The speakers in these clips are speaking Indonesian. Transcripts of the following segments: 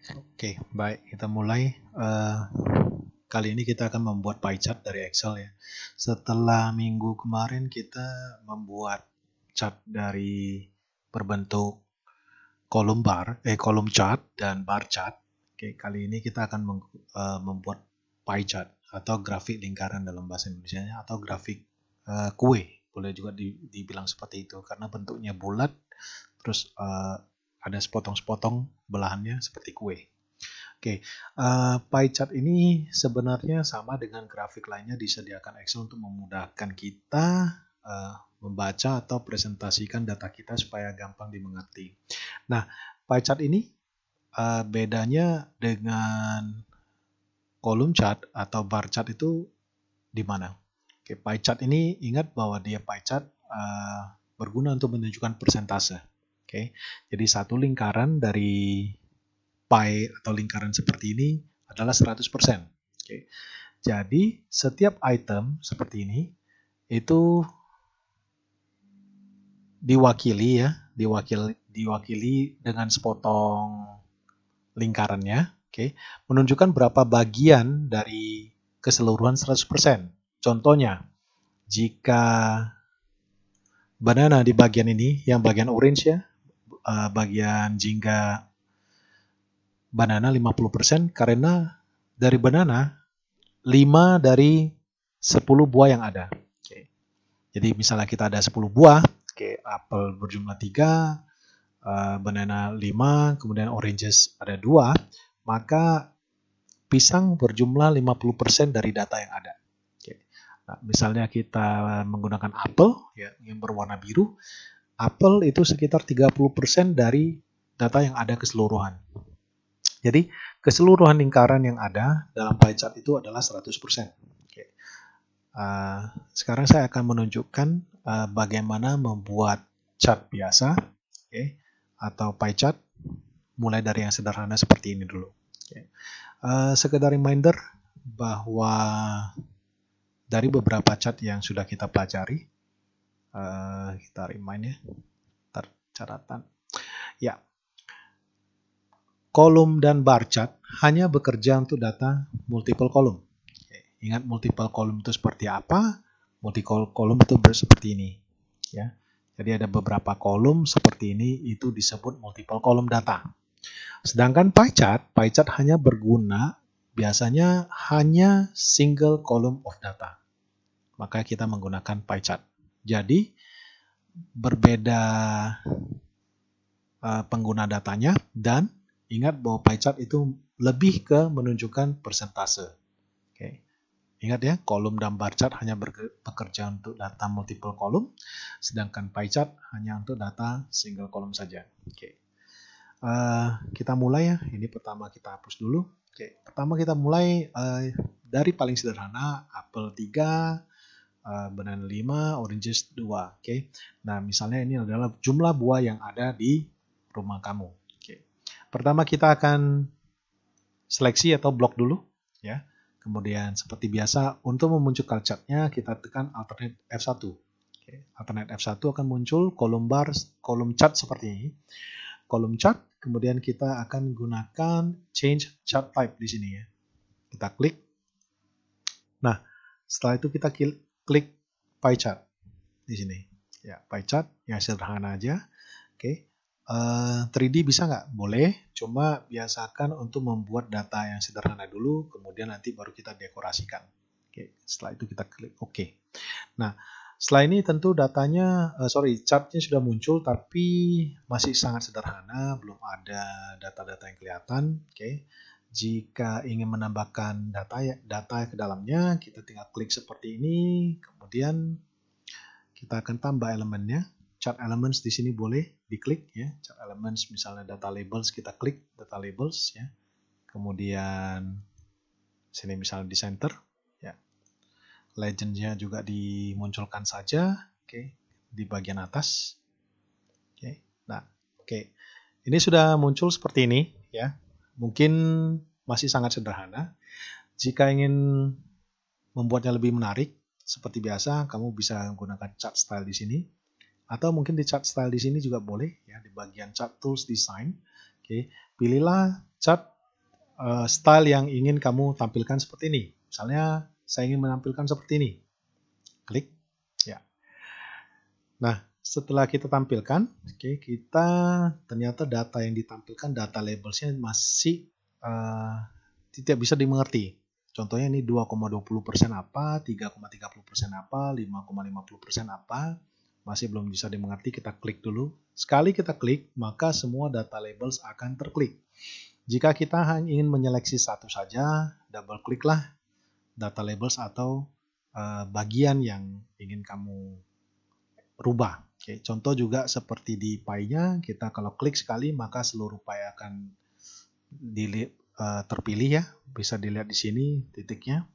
Oke, baik, kita mulai. Kali ini kita akan membuat pie chart dari Excel ya. Setelah minggu kemarin kita membuat chart dari berbentuk kolom chart dan bar chart. Oke, kali ini kita akan membuat pie chart atau grafik lingkaran dalam bahasa Indonesianya, atau grafik kue, boleh juga dibilang seperti itu karena bentuknya bulat, terus ada sepotong-sepotong belahannya seperti kue. Oke, pie chart ini sebenarnya sama dengan grafik lainnya disediakan Excel untuk memudahkan kita membaca atau presentasikan data kita supaya gampang dimengerti. Nah, pie chart ini bedanya dengan kolom chart atau bar chart itu di mana? Oke, pie chart ini ingat bahwa dia pie chart berguna untuk menunjukkan persentase. Oke, jadi satu lingkaran dari pie atau lingkaran seperti ini adalah 100%. Oke. Jadi setiap item seperti ini itu diwakili dengan sepotong lingkarannya, oke, menunjukkan berapa bagian dari keseluruhan 100%. Contohnya, jika banana di bagian ini, yang bagian orange ya, bagian jingga banana 50%, karena dari banana 5 dari 10 buah yang ada. Oke. Jadi misalnya kita ada 10 buah, oke, apel berjumlah 3, banana 5, kemudian oranges ada 2, maka pisang berjumlah 50% dari data yang ada. Oke. Nah, misalnya kita menggunakan apel ya, yang berwarna biru, apel itu sekitar 30% dari data yang ada keseluruhan. Jadi keseluruhan lingkaran yang ada dalam pie chart itu adalah 100%. Oke. Sekarang saya akan menunjukkan bagaimana membuat chart biasa, okay, atau pie chart, mulai dari yang sederhana seperti ini dulu. Okay. Sekedar reminder bahwa dari beberapa chart yang sudah kita pelajari, kita remind ya, catatan. Ya, kolom dan bar chart hanya bekerja untuk data multiple column. Ingat multiple column itu seperti apa? Multiple column itu seperti ini. Ya. Jadi ada beberapa kolom seperti ini, itu disebut multiple column data. Sedangkan pie chart hanya berguna biasanya hanya single column of data. Maka kita menggunakan pie chart. Jadi berbeda pengguna datanya, dan ingat bahwa pie chart itu lebih ke menunjukkan persentase. Oke. Ingat ya, kolom dan bar chart hanya bekerja untuk data multiple column, sedangkan pie chart hanya untuk data single column saja. Oke. Kita mulai ya. Ini pertama kita hapus dulu. Oke. Pertama kita mulai dari paling sederhana, apel 3, banana 5, oranges 2. Oke. Nah, misalnya ini adalah jumlah buah yang ada di rumah kamu. Oke. Pertama kita akan seleksi atau blok dulu ya. Kemudian seperti biasa untuk memunculkan chartnya kita tekan alternate F1. Oke. Alternate F1 akan muncul kolom chart seperti ini. Kolom chart, kemudian kita akan gunakan change chart type di sini ya. Kita klik. Nah, setelah itu kita klik pie chart di sini. Ya, pie chart yang sederhana aja. Oke. 3D bisa nggak? Boleh, cuma biasakan untuk membuat data yang sederhana dulu, kemudian nanti baru kita dekorasikan. Oke, setelah itu kita klik OK. Nah, setelah ini tentu chartnya sudah muncul, tapi masih sangat sederhana, belum ada data-data yang kelihatan. Oke. Jika ingin menambahkan data ke dalamnya, kita tinggal klik seperti ini, kemudian kita akan tambah elemennya. Chart elements di sini boleh diklik ya. Chart elements misalnya data labels, kita klik data labels ya. Kemudian sini misalnya di center ya. Legendnya juga dimunculkan saja, oke, di bagian atas. Oke. Nah, oke. Ini sudah muncul seperti ini ya. Mungkin masih sangat sederhana. Jika ingin membuatnya lebih menarik, seperti biasa kamu bisa menggunakan chart style di sini. Atau mungkin di chart style di sini juga boleh ya, di bagian chart tools design. Oke, pilihlah chart style yang ingin kamu tampilkan seperti ini. Misalnya saya ingin menampilkan seperti ini. Klik. Ya. Nah, setelah kita tampilkan, kita ternyata data yang ditampilkan, data labelsnya masih tidak bisa dimengerti. Contohnya ini 2,20% apa, 3,30% apa, 5,50% apa, masih belum bisa dimengerti. Kita klik dulu. Sekali kita klik, maka semua data labels akan terklik. Jika kita hanya ingin menyeleksi satu saja, double kliklah data labels atau bagian yang ingin kamu rubah. Oke, contoh juga seperti di pie-nya, kita kalau klik sekali maka seluruh pie akan terpilih ya. Bisa dilihat di sini titiknya.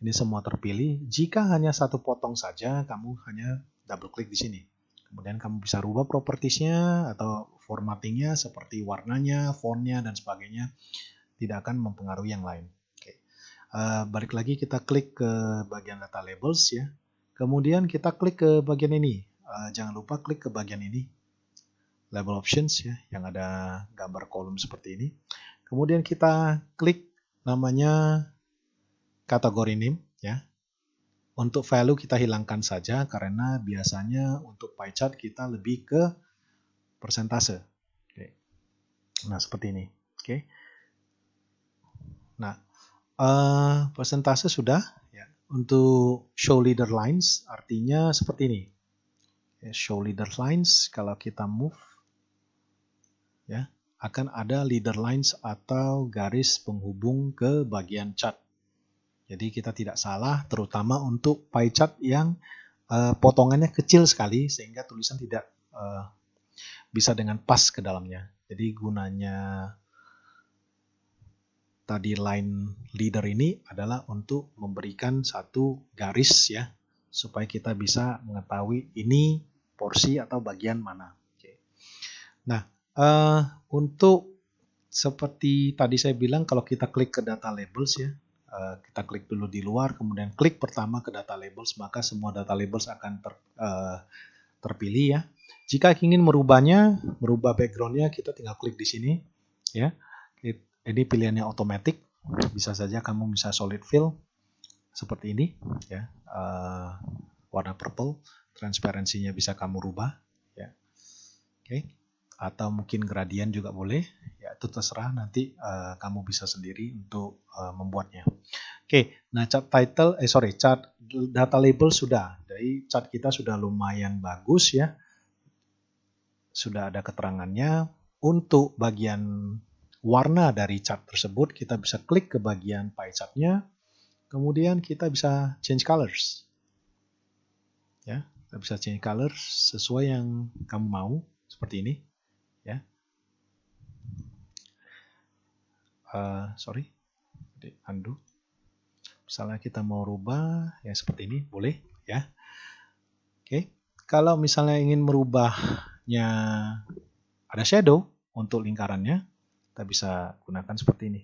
Ini semua terpilih. Jika hanya satu potong saja, kamu hanya double klik di sini. Kemudian kamu bisa rubah propertiesnya atau formattingnya seperti warnanya, fontnya, dan sebagainya. Tidak akan mempengaruhi yang lain. Oke. Balik lagi kita klik ke bagian data labels ya. Kemudian kita klik ke bagian ini. Jangan lupa klik ke bagian ini, label options ya, yang ada gambar kolom seperti ini. Kemudian kita klik namanya kategori name ya. Untuk value kita hilangkan saja karena biasanya untuk pie chart kita lebih ke persentase. Oke. Nah seperti ini. Oke. Nah persentase sudah ya. Untuk show leader lines artinya seperti ini. Show leader lines, kalau kita move ya, akan ada leader lines atau garis penghubung ke bagian chart. Jadi kita tidak salah, terutama untuk pie chart yang potongannya kecil sekali sehingga tulisan tidak bisa dengan pas ke dalamnya. Jadi gunanya tadi line leader ini adalah untuk memberikan satu garis ya, supaya kita bisa mengetahui ini porsi atau bagian mana. Oke. Nah, untuk seperti tadi saya bilang, kalau kita klik ke data labels ya, kita klik dulu di luar, kemudian klik pertama ke data labels, maka semua data labels akan terpilih ya. Jika ingin merubahnya, merubah backgroundnya, kita tinggal klik di sini ya. Ini pilihannya otomatis, bisa saja kamu bisa solid fill seperti ini ya, warna purple, transparansinya bisa kamu rubah ya. Oke. Atau mungkin gradient juga boleh ya, itu terserah, nanti kamu bisa sendiri untuk membuatnya. Oke, nah chart data label sudah. Jadi chart kita sudah lumayan bagus ya, sudah ada keterangannya. Untuk bagian warna dari chart tersebut, kita bisa klik ke bagian pie chartnya, kemudian kita bisa change colors ya, kita bisa change colors sesuai yang kamu mau, seperti ini ya. Undo. Misalnya kita mau rubah ya seperti ini, boleh ya. Oke, kalau misalnya ingin merubahnya ada shadow untuk lingkarannya, kita bisa gunakan seperti ini.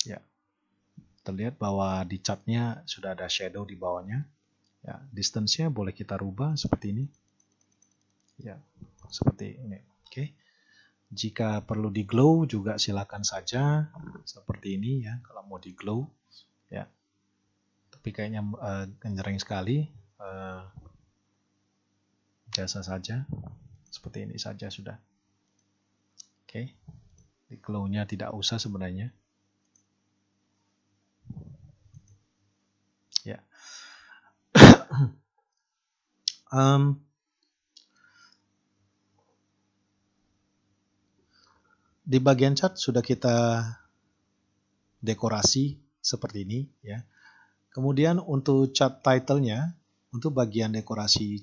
Ya, terlihat bahwa di chartnya sudah ada shadow di bawahnya. Ya, distance-nya boleh kita rubah seperti ini. Ya, seperti ini. Oke. Jika perlu di glow juga silakan saja seperti ini ya, kalau mau di glow ya. Tapi kayaknya genjreng sekali. Biasa saja. Seperti ini saja sudah. Oke. Di glow-nya tidak usah sebenarnya. Ya. Di bagian chart sudah kita dekorasi seperti ini ya. Kemudian untuk chart title-nya, untuk bagian dekorasi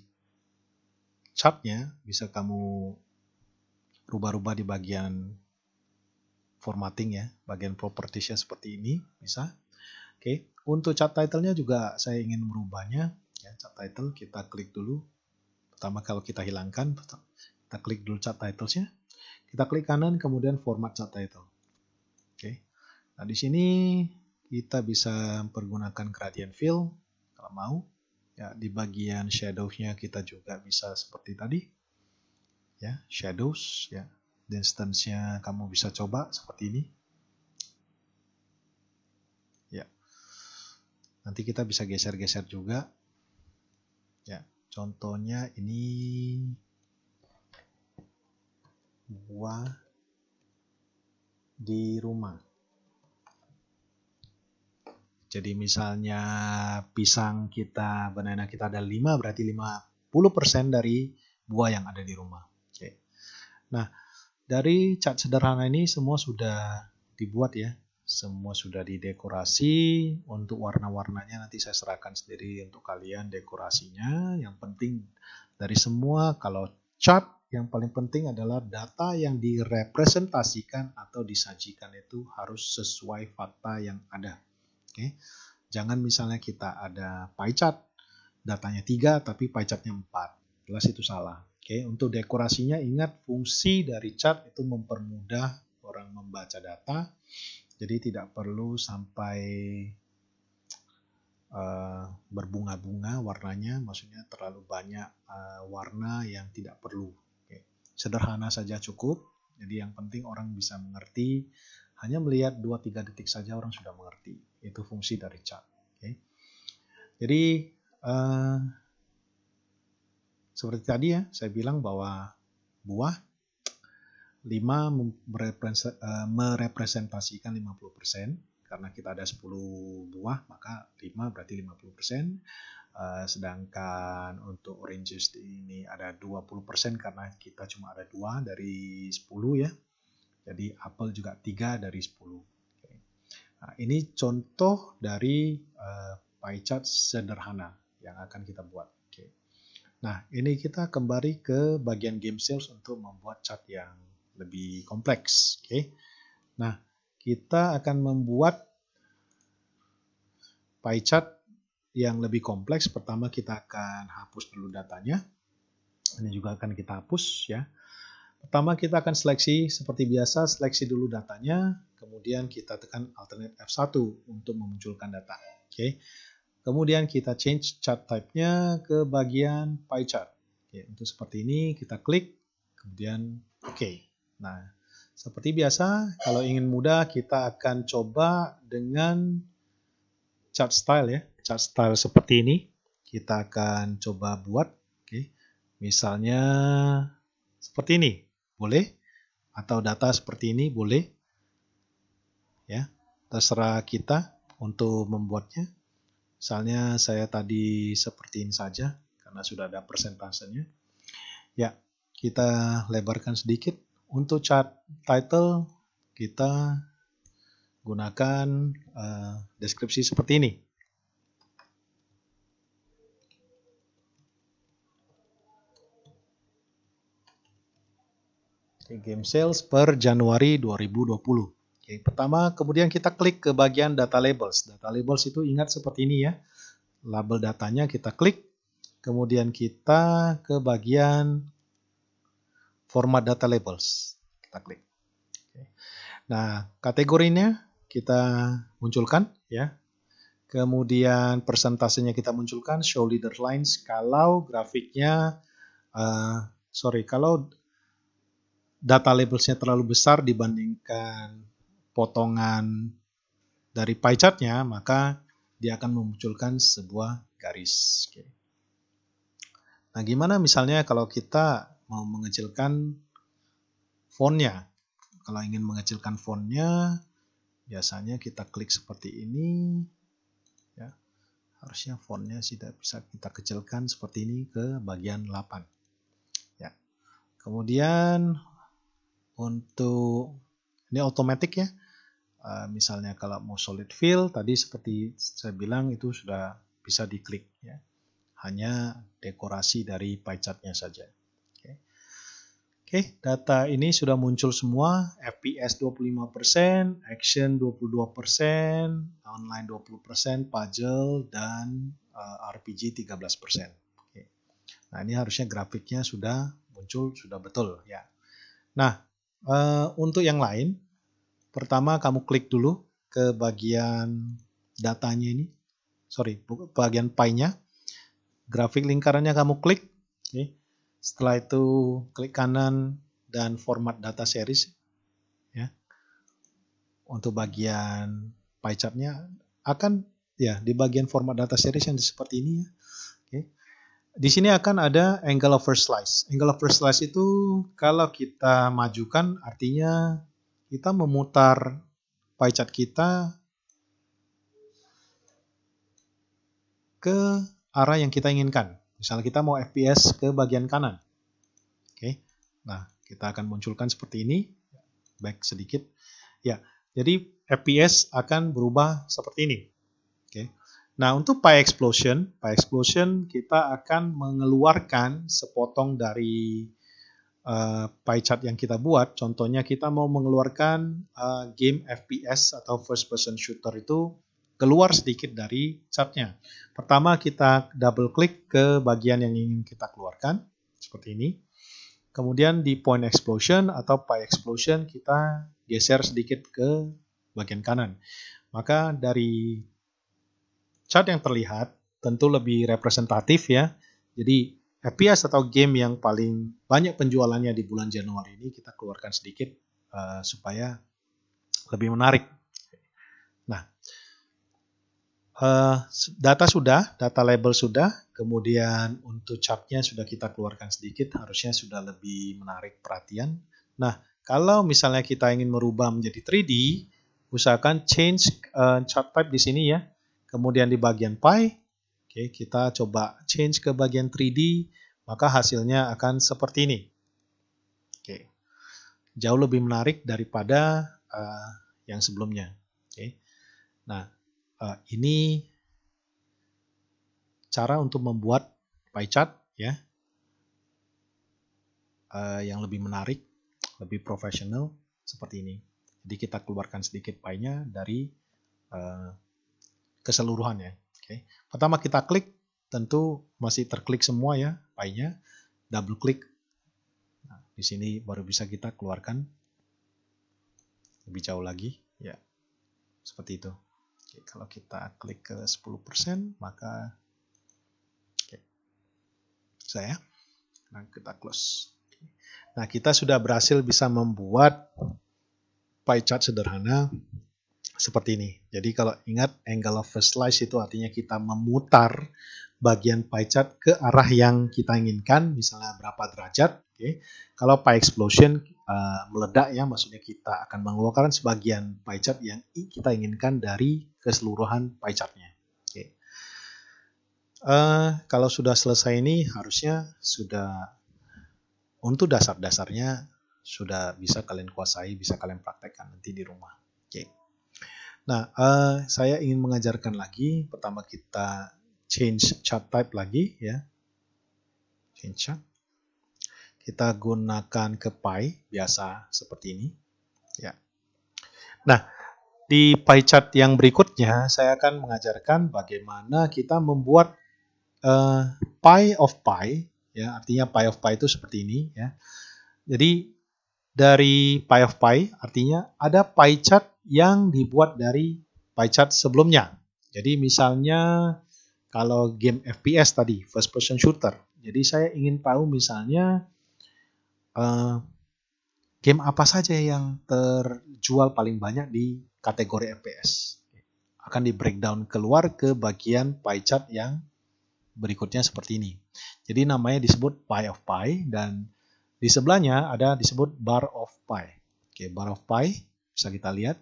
chartnya bisa kamu rubah-rubah di bagian formatting ya, bagian propertiesnya seperti ini bisa. Oke, untuk chart title-nya juga saya ingin merubahnya ya. Chart title kita klik dulu. Pertama kalau kita hilangkan, kita klik dulu chart titles-nya. Kita klik kanan, kemudian format chart title. Oke. Nah, di sini kita bisa pergunakan gradient fill kalau mau. Ya, di bagian shadows-nya kita juga bisa seperti tadi. Ya, shadows ya. Distance-nya kamu bisa coba seperti ini. Ya. Nanti kita bisa geser-geser juga. Ya, contohnya ini buah di rumah. Jadi misalnya pisang kita, banana kita ada 5, berarti 50% dari buah yang ada di rumah. Oke. Nah, dari cat sederhana ini semua sudah dibuat ya. Semua sudah didekorasi. Untuk warna-warnanya nanti saya serahkan sendiri untuk kalian dekorasinya. Yang penting dari semua, kalau cat yang paling penting adalah data yang direpresentasikan atau disajikan itu harus sesuai fakta yang ada. Oke. Jangan misalnya kita ada pie chart, datanya 3 tapi pie chartnya 4. Jelas itu salah. Oke, untuk dekorasinya ingat fungsi dari chart itu mempermudah orang membaca data. Jadi tidak perlu sampai berbunga-bunga warnanya, maksudnya terlalu banyak warna yang tidak perlu. Oke. Sederhana saja cukup. Jadi yang penting orang bisa mengerti. Hanya melihat 2-3 detik saja orang sudah mengerti. Itu fungsi dari chart. Oke. Jadi seperti tadi ya, saya bilang bahwa buah 5 merepresentasikan 50%. Karena kita ada 10 buah, maka 5 berarti 50%. Sedangkan untuk orange juice ini ada 20% karena kita cuma ada 2 dari 10 ya. Jadi apel juga 3 dari 10. Oke. Nah, ini contoh dari pie chart sederhana yang akan kita buat. Oke. Nah, ini kita kembali ke bagian game sales untuk membuat chart yang lebih kompleks. Oke. Nah, kita akan membuat pie chart yang lebih kompleks. Pertama kita akan hapus dulu datanya. Ini juga akan kita hapus ya. Pertama kita akan seleksi seperti biasa, seleksi dulu datanya, kemudian kita tekan Alternate F1 untuk memunculkan data. Oke. Kemudian kita change chart type-nya ke bagian pie chart. Oke, untuk seperti ini kita klik, kemudian oke. Nah, seperti biasa, kalau ingin mudah kita akan coba dengan chart style ya. Chart style seperti ini kita akan coba buat. Oke. Misalnya seperti ini. Boleh, atau data seperti ini boleh, ya, terserah kita untuk membuatnya. Misalnya saya tadi seperti ini saja, karena sudah ada persentasenya. Ya, kita lebarkan sedikit. Untuk chart title, kita gunakan deskripsi seperti ini. Game sales per Januari 2020. Oke, pertama, kemudian kita klik ke bagian data labels. Data labels itu ingat seperti ini ya. Label datanya kita klik, kemudian kita ke bagian format data labels. Kita klik. Oke. Nah, kategorinya kita munculkan ya. Kemudian persentasenya kita munculkan, show leader lines. Kalau grafiknya, kalau data labelsnya terlalu besar dibandingkan potongan dari pie chart-nya, maka dia akan memunculkan sebuah garis. Oke. Nah, gimana misalnya kalau kita mau mengecilkan fontnya? Kalau ingin mengecilkan fontnya, biasanya kita klik seperti ini. Ya, harusnya fontnya sudah bisa kita kecilkan seperti ini ke bagian 8. Ya. Kemudian untuk ini otomatis ya. Misalnya kalau mau solid fill, tadi seperti saya bilang itu sudah bisa diklik ya. Hanya dekorasi dari pie chart-nya saja. Oke, data ini sudah muncul semua. FPS 25%, Action 22%, Online 20%, Puzzle, dan RPG 13%. Oke. Nah, ini harusnya grafiknya sudah muncul, sudah betul ya. Nah, untuk yang lain, pertama kamu klik dulu ke bagian datanya ini. Bagian pie-nya. Grafik lingkarannya kamu klik. Oke. Setelah itu klik kanan, dan format data series ya. Untuk bagian pie chart-nya akan ya di bagian format data series yang seperti ini ya. Oke. Di sini akan ada angle of first slice. Angle of first slice itu kalau kita majukan artinya kita memutar pie chart kita ke arah yang kita inginkan. Misalnya kita mau FPS ke bagian kanan. Oke. Nah, kita akan munculkan seperti ini. Back sedikit. Ya, jadi FPS akan berubah seperti ini. Oke. Nah, untuk pie explosion kita akan mengeluarkan sepotong dari pie chart yang kita buat. Contohnya kita mau mengeluarkan game FPS atau first person shooter itu keluar sedikit dari chartnya. Pertama kita double klik ke bagian yang ingin kita keluarkan seperti ini. Kemudian di point explosion atau pie explosion kita geser sedikit ke bagian kanan. Maka dari chart yang terlihat tentu lebih representatif ya. Jadi FPS atau game yang paling banyak penjualannya di bulan Januari ini kita keluarkan sedikit supaya lebih menarik. Nah, data label sudah, kemudian untuk chartnya sudah kita keluarkan sedikit, harusnya sudah lebih menarik perhatian. Nah, kalau misalnya kita ingin merubah menjadi 3D, usahakan change chart type di sini ya. Kemudian di bagian pie, oke, kita coba change ke bagian 3D, maka hasilnya akan seperti ini. Oke, jauh lebih menarik daripada yang sebelumnya. Oke, nah ini cara untuk membuat pie chart ya yang lebih menarik, lebih profesional seperti ini. Jadi kita keluarkan sedikit pie-nya dari keseluruhan ya. Oke. Pertama kita klik, tentu masih terklik semua ya pie-nya. Double klik. Nah, di sini baru bisa kita keluarkan lebih jauh lagi ya. Seperti itu. Oke, kalau kita klik ke 10%, maka saya nah kita close. Nah, kita sudah berhasil bisa membuat pie chart sederhana seperti ini. Jadi kalau ingat angle of first slice itu artinya kita memutar bagian pie chart ke arah yang kita inginkan, misalnya berapa derajat. Oke. Kalau pie explosion meledak ya, maksudnya kita akan mengeluarkan sebagian pie chart yang kita inginkan dari keseluruhan pie chartnya. Oke. Kalau sudah selesai ini harusnya sudah untuk dasar-dasarnya sudah bisa kalian kuasai, bisa kalian praktekkan nanti di rumah. Oke. Nah, saya ingin mengajarkan lagi. Pertama kita change chart type lagi ya. Change chart. Kita gunakan ke pie biasa seperti ini. Ya. Nah, di pie chart yang berikutnya saya akan mengajarkan bagaimana kita membuat pie of pie. Ya, artinya pie of pie itu seperti ini ya. Jadi dari pie of pie artinya ada pie chart yang dibuat dari pie chart sebelumnya. Jadi misalnya kalau game FPS tadi, first person shooter. Jadi saya ingin tahu misalnya game apa saja yang terjual paling banyak di kategori FPS. Akan di breakdown keluar ke bagian pie chart yang berikutnya seperti ini. Jadi namanya disebut pie of pie dan di sebelahnya ada disebut bar of pie. Oke, bar of pie bisa kita lihat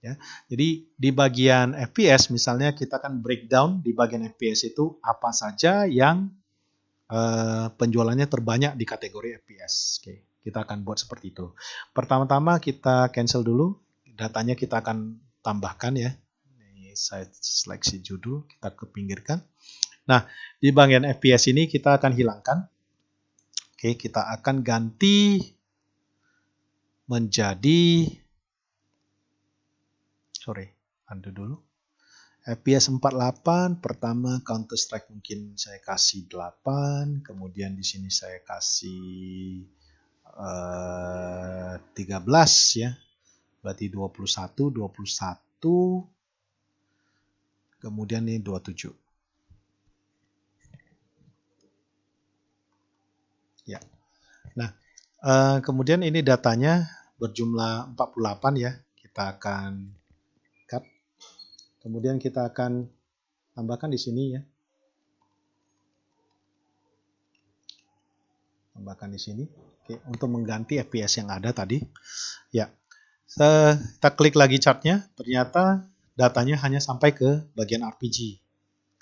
ya. Jadi di bagian FPS misalnya kita akan breakdown di bagian FPS itu apa saja yang penjualannya terbanyak di kategori FPS. Oke, kita akan buat seperti itu. Pertama-tama kita cancel dulu, datanya kita akan tambahkan ya. Ini saya seleksi judul, kita kepinggirkan. Nah, di bagian FPS ini kita akan hilangkan. Oke, kita akan ganti menjadi undo dulu. FPS 48, pertama Counter Strike mungkin saya kasih 8, kemudian di sini saya kasih 13 ya. Berarti 21, kemudian ini 27. Ya. Nah, Kemudian ini datanya berjumlah 48 ya. Kita akan cut. Kemudian kita akan tambahkan di sini ya. Tambahkan di sini. Oke, untuk mengganti FPS yang ada tadi. Ya. Kita klik lagi chartnya, ternyata datanya hanya sampai ke bagian RPG.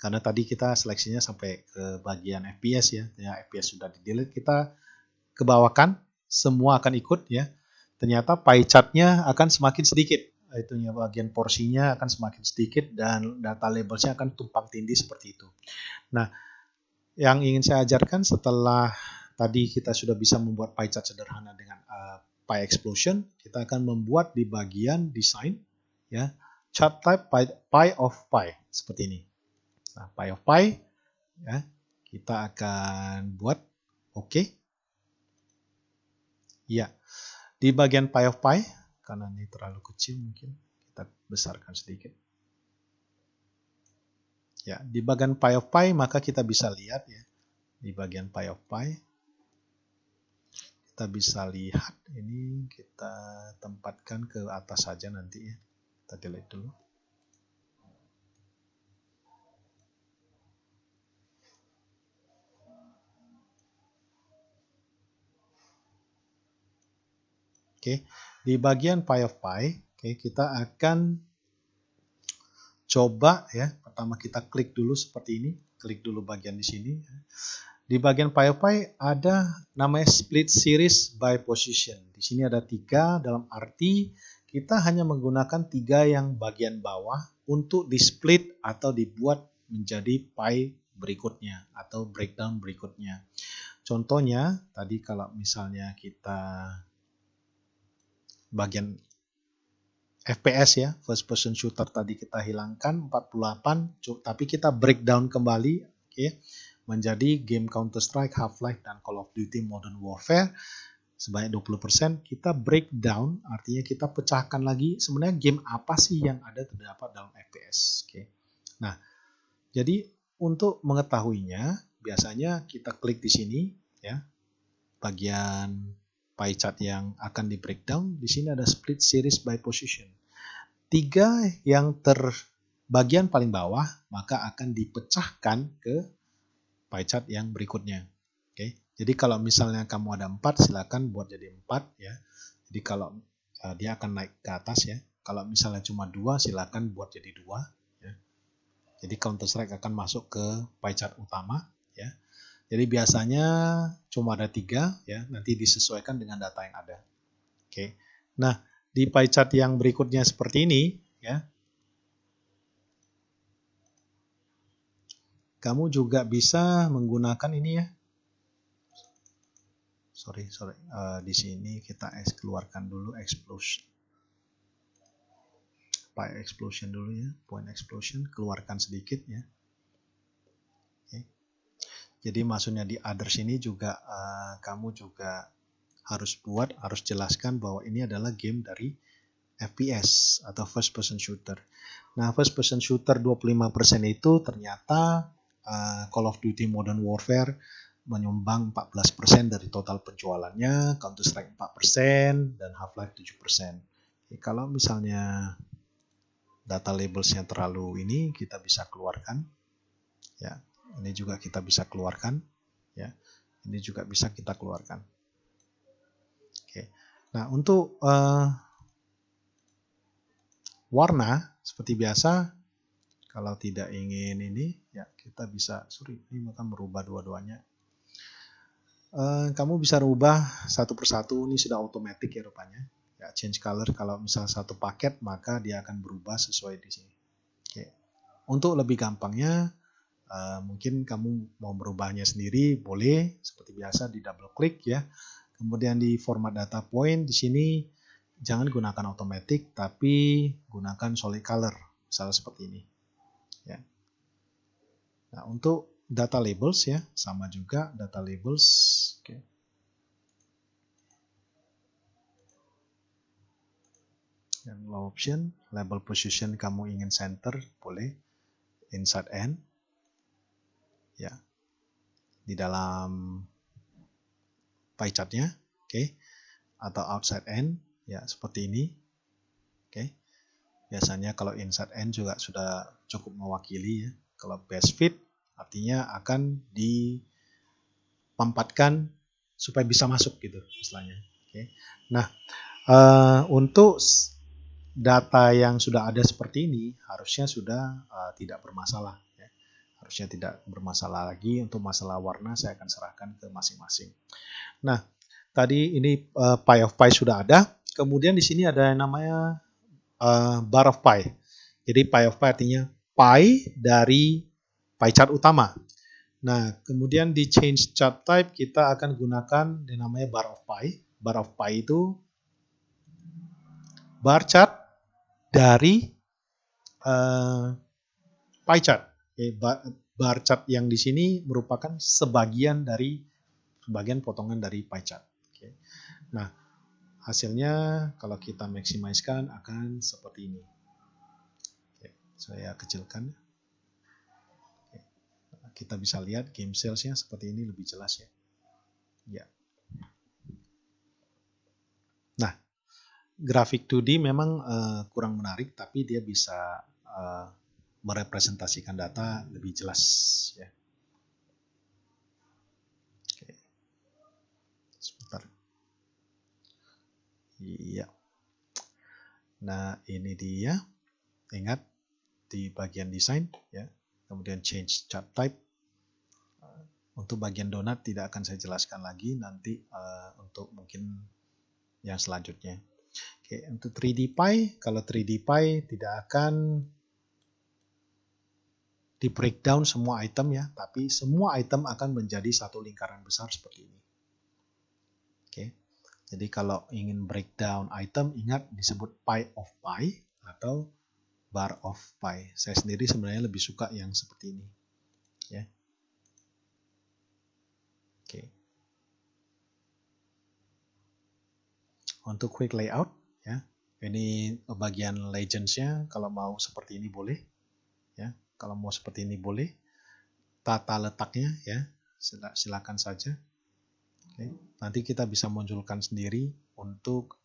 Karena tadi kita seleksinya sampai ke bagian FPS ya. Ya, FPS sudah di-delete, kita kebawakan, semua akan ikut ya. Ternyata pie chart-nya akan semakin sedikit. Itunya bagian porsinya akan semakin sedikit dan data labelsnya akan tumpang tindih seperti itu. Nah, yang ingin saya ajarkan setelah tadi kita sudah bisa membuat pie chart sederhana dengan pie explosion, kita akan membuat di bagian design ya, chart type pie of pie seperti ini. Nah, pie of pie ya, kita akan buat oke. Ya, di bagian pie of pie, karena ini terlalu kecil mungkin kita besarkan sedikit. Ya, di bagian pie of pie maka kita bisa lihat ya, di bagian pie of pie kita bisa lihat ini, kita tempatkan ke atas saja nanti ya. Kita delete dulu. Oke, di bagian pie of pie, oke, kita akan coba ya. Pertama kita klik dulu seperti ini, klik dulu bagian di sini. Di bagian pie of pie ada namanya split series by position. Di sini ada 3, dalam arti kita hanya menggunakan 3 yang bagian bawah untuk di split atau dibuat menjadi pie berikutnya atau breakdown berikutnya. Contohnya tadi kalau misalnya kita bagian FPS ya, first person shooter tadi kita hilangkan 48, tapi kita breakdown kembali okay, menjadi game Counter-Strike, Half-Life, dan Call of Duty Modern Warfare sebanyak 20%. Kita breakdown, artinya kita pecahkan lagi sebenarnya game apa sih yang ada terdapat dalam FPS. Okay. Nah, jadi untuk mengetahuinya, biasanya kita klik di sini ya, bagian pie chart yang akan di breakdown. Di sini ada split series by position. 3 yang bagian paling bawah maka akan dipecahkan ke pie chart yang berikutnya. Oke. Jadi kalau misalnya kamu ada 4, silakan buat jadi 4 ya. Jadi kalau dia akan naik ke atas ya. Kalau misalnya cuma 2, silakan buat jadi 2 ya. Jadi Counter-Strike akan masuk ke pie chart utama ya. Jadi biasanya cuma ada 3 ya, nanti disesuaikan dengan data yang ada. Oke. Nah, di pie chart yang berikutnya seperti ini ya. Kamu juga bisa menggunakan ini ya. Sorry. Di sini kita keluarkan dulu explosion. Pie explosion dulu ya, point explosion, keluarkan sedikit ya. Jadi maksudnya di others ini juga kamu juga harus jelaskan bahwa ini adalah game dari FPS atau first person shooter. Nah, first person shooter 25% itu ternyata Call of Duty Modern Warfare menyumbang 14% dari total penjualannya, Counter-Strike 4%, dan Half-Life 7%. Jadi, kalau misalnya data labelsnya terlalu ini, kita bisa keluarkan. Ya. Ini juga kita bisa keluarkan, ya. Ini juga bisa kita keluarkan. Oke. Nah, untuk warna seperti biasa, kalau tidak ingin ini, ya kita bisa, ini akan merubah dua-duanya. Kamu bisa rubah satu persatu, ini sudah otomatis ya rupanya. Ya, change color kalau misal satu paket, maka dia akan berubah sesuai di sini. Oke. Untuk lebih gampangnya, mungkin kamu mau merubahnya sendiri, boleh seperti biasa di double klik ya. Kemudian di format data point di sini jangan gunakan automatic tapi gunakan solid color, misalnya seperti ini. Ya. Nah, untuk data labels ya sama juga data labels. Oke. Yang low option, label position kamu ingin center, boleh inside and. Ya. Di dalam pie chartnya Oke, atau outside end, ya seperti ini. Oke, biasanya kalau inside end juga sudah cukup mewakili ya. Kalau best fit artinya akan dipampatkan supaya bisa masuk gitu istilahnya. Oke, nah untuk data yang sudah ada seperti ini harusnya sudah tidak bermasalah. Ya. Harusnya tidak bermasalah lagi. Untuk masalah warna saya akan serahkan ke masing-masing. Nah, tadi ini pie of pie sudah ada. Kemudian di sini ada yang namanya bar of pie. Jadi pie of pie artinya pie dari pie chart utama. Nah, kemudian di change chart type kita akan gunakan yang namanya bar of pie. Bar of pie itu bar chart dari pie chart. Bar chart yang di sini merupakan sebagian potongan dari pie chart. Nah, hasilnya kalau kita maksimalkan akan seperti ini. Saya kecilkan. Kita bisa lihat game sales-nya seperti ini lebih jelas ya. Ya. Nah, grafik 2D memang kurang menarik, tapi dia bisa merepresentasikan data lebih jelas ya. Oke. Sebentar. Iya. Nah, ini dia. Ingat di bagian desain ya. Kemudian change chart type. Untuk bagian donat tidak akan saya jelaskan lagi nanti untuk mungkin yang selanjutnya. Oke, untuk 3D Pie, kalau 3D Pie tidak akan di breakdown semua item ya, tapi semua item akan menjadi satu lingkaran besar seperti ini. Oke, jadi kalau ingin breakdown item, ingat disebut pie of pie atau bar of pie. Saya sendiri sebenarnya lebih suka yang seperti ini. Ya. Oke. Untuk quick layout, ya, ini bagian legends-nya. Kalau mau seperti ini boleh, ya. Kalau mau seperti ini boleh. Tata letaknya, ya, silakan saja. Oke. Nanti kita bisa munculkan sendiri untuk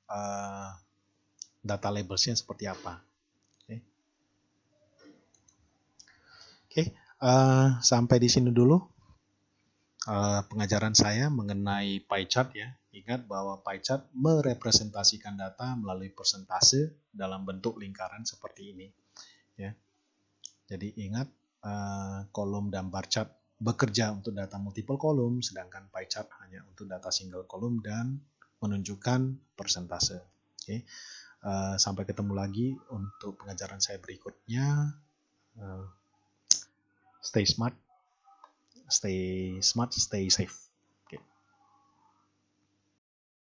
data labelsnya seperti apa. Oke. Sampai di sini dulu pengajaran saya mengenai pie chart ya. Ingat bahwa pie chart merepresentasikan data melalui persentase dalam bentuk lingkaran seperti ini. Ya. Jadi ingat kolom dan bar chart bekerja untuk data multiple kolom, sedangkan pie chart hanya untuk data single kolom dan menunjukkan persentase. Oke. Sampai ketemu lagi untuk pengajaran saya berikutnya. Stay smart, stay safe.